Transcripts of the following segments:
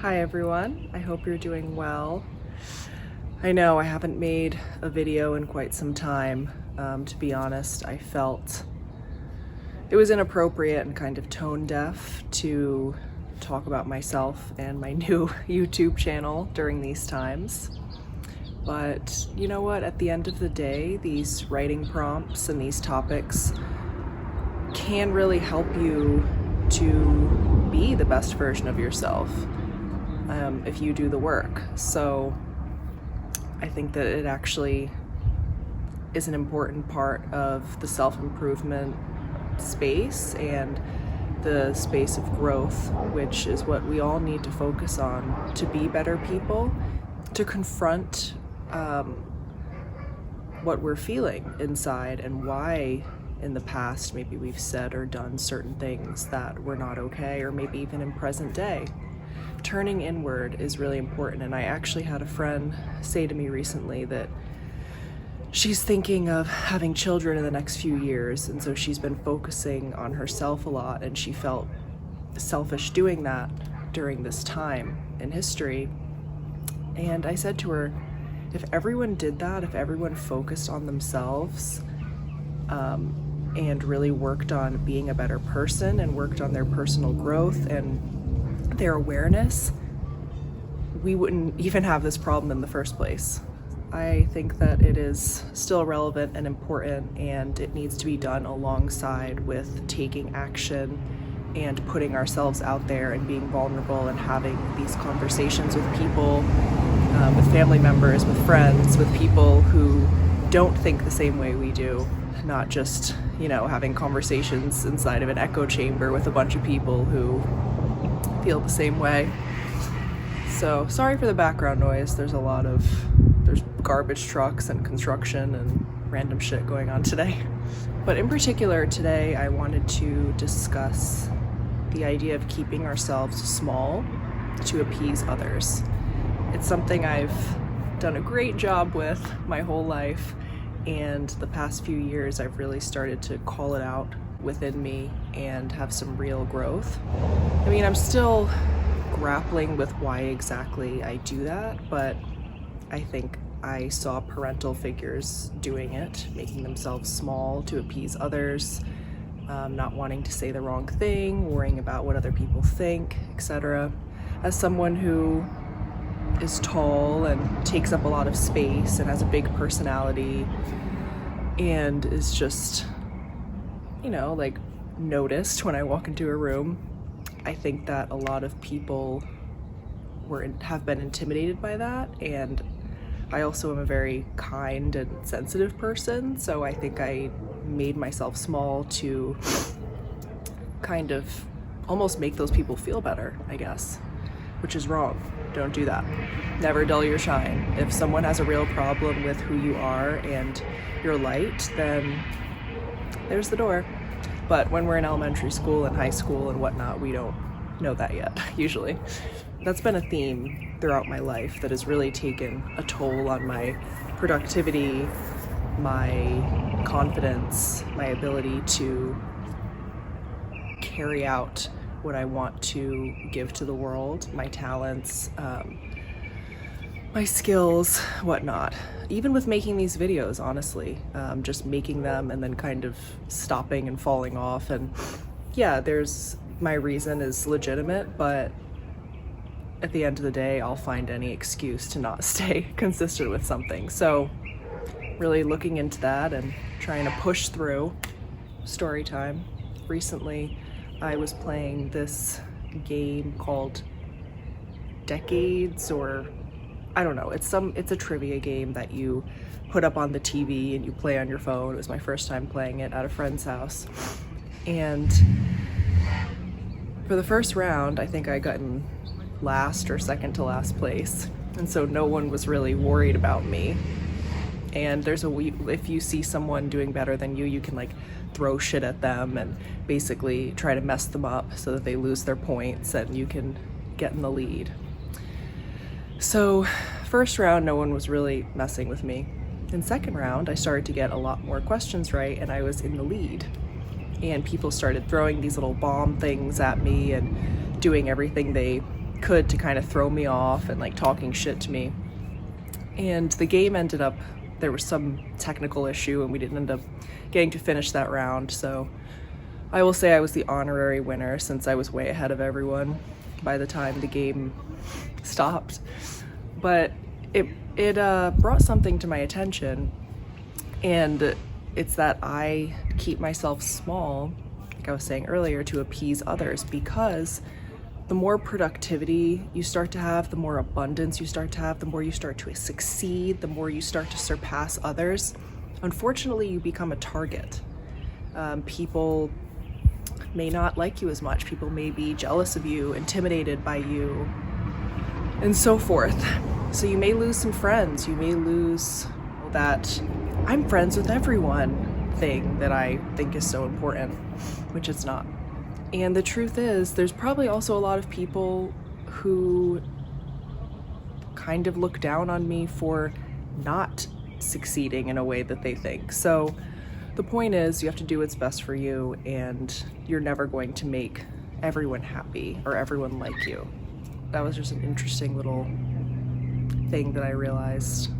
Hi everyone, I hope you're doing well. I know I haven't made a video in quite some time. To be honest, I felt it was inappropriate and kind of tone deaf to talk about myself and my new YouTube channel during these times. But you know what, at the end of the day, these writing prompts and these topics can really help you to be the best version of yourself if you do the work. So I think that it actually is an important part of the self-improvement space and the space of growth, which is what we all need to focus on to be better people, to confront what we're feeling inside and why in the past maybe we've said or done certain things that were not okay, or maybe even in present day. Turning inward is really important, and I actually had a friend say to me recently that she's thinking of having children in the next few years, and so she's been focusing on herself a lot, and she felt selfish doing that during this time in history. And I said to her, if everyone did that, if everyone focused on themselves and really worked on being a better person and worked on their personal growth and their awareness, we wouldn't even have this problem in the first place. I think that it is still relevant and important, and it needs to be done alongside with taking action and putting ourselves out there and being vulnerable and having these conversations with people, with family members, with friends, with people who don't think the same way we do, not just, having conversations inside of an echo chamber with a bunch of people who feel the same way. So sorry for the background noise. There's garbage trucks and construction and random shit going on today. But in particular today, I wanted to discuss the idea of keeping ourselves small to appease others. It's something I've done a great job with my whole life, and the past few years I've really started to call it out within me and have some real growth. I mean, I'm still grappling with why exactly I do that, but I think I saw parental figures doing it, making themselves small to appease others, not wanting to say the wrong thing, worrying about what other people think, etc. As someone who is tall and takes up a lot of space and has a big personality and is just, noticed when I walk into a room, I think that a lot of people have been intimidated by that, and I also am a very kind and sensitive person, so I think I made myself small to kind of almost make those people feel better, I guess, which is wrong. Don't do that. Never dull your shine. If someone has a real problem with who you are and your light, then there's the door. But when we're in elementary school and high school and whatnot, we don't know that yet, usually. That's been a theme throughout my life that has really taken a toll on my productivity, my confidence, my ability to carry out what I want to give to the world, my talents, my skills, whatnot. Even with making these videos, honestly, just making them and then kind of stopping and falling off. And yeah, my reason is legitimate, but at the end of the day, I'll find any excuse to not stay consistent with something. So really looking into that and trying to push through. Story time. Recently, I was playing this game called Decades, or I don't know, it's a trivia game that you put up on the TV and you play on your phone. It was my first time playing it at a friend's house. And for the first round, I think I got in last or second to last place. And so no one was really worried about me. And if you see someone doing better than you, you can throw shit at them and basically try to mess them up so that they lose their points and you can get in the lead. So first round, no one was really messing with me. In second round, I started to get a lot more questions right, and I was in the lead. And people started throwing these little bomb things at me and doing everything they could to kind of throw me off and like talking shit to me. And the game ended up, there was some technical issue and we didn't end up getting to finish that round. So I will say I was the honorary winner since I was way ahead of everyone by the time the game stopped. But it brought something to my attention, and it's that I keep myself small, like I was saying earlier, to appease others, because the more productivity you start to have, the more abundance you start to have, the more you start to succeed, the more you start to surpass others, unfortunately you become a target. People may not like you as much. People may be jealous of you, intimidated by you, and so forth. So you may lose some friends. You may lose that I'm friends with everyone thing that I think is so important, which it's not. And the truth is, there's probably also a lot of people who kind of look down on me for not succeeding in a way that they think. So the point is, you have to do what's best for you, and you're never going to make everyone happy or everyone like you. That was just an interesting little thing that I realized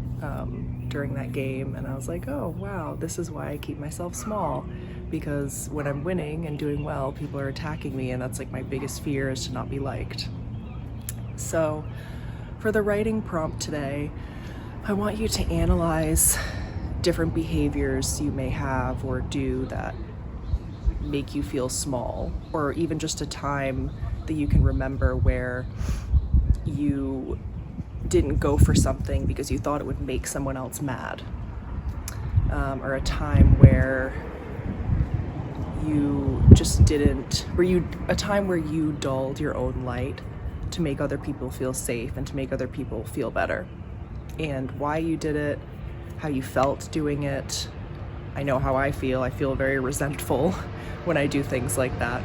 during that game, and I was like, oh wow, this is why I keep myself small, because when I'm winning and doing well, people are attacking me, and that's like my biggest fear, is to not be liked. So for the writing prompt today, I want you to analyze different behaviors you may have or do that make you feel small, or even just a time that you can remember where you didn't go for something because you thought it would make someone else mad, or a time where you just didn't, a time where you dulled your own light to make other people feel safe and to make other people feel better, and why you did it, how you felt doing it. I know how I feel very resentful when I do things like that.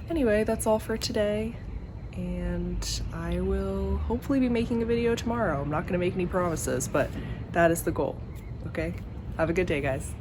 Anyway, that's all for today, and I will hopefully be making a video tomorrow. I'm not gonna make any promises, but that is the goal, okay? Have a good day, guys.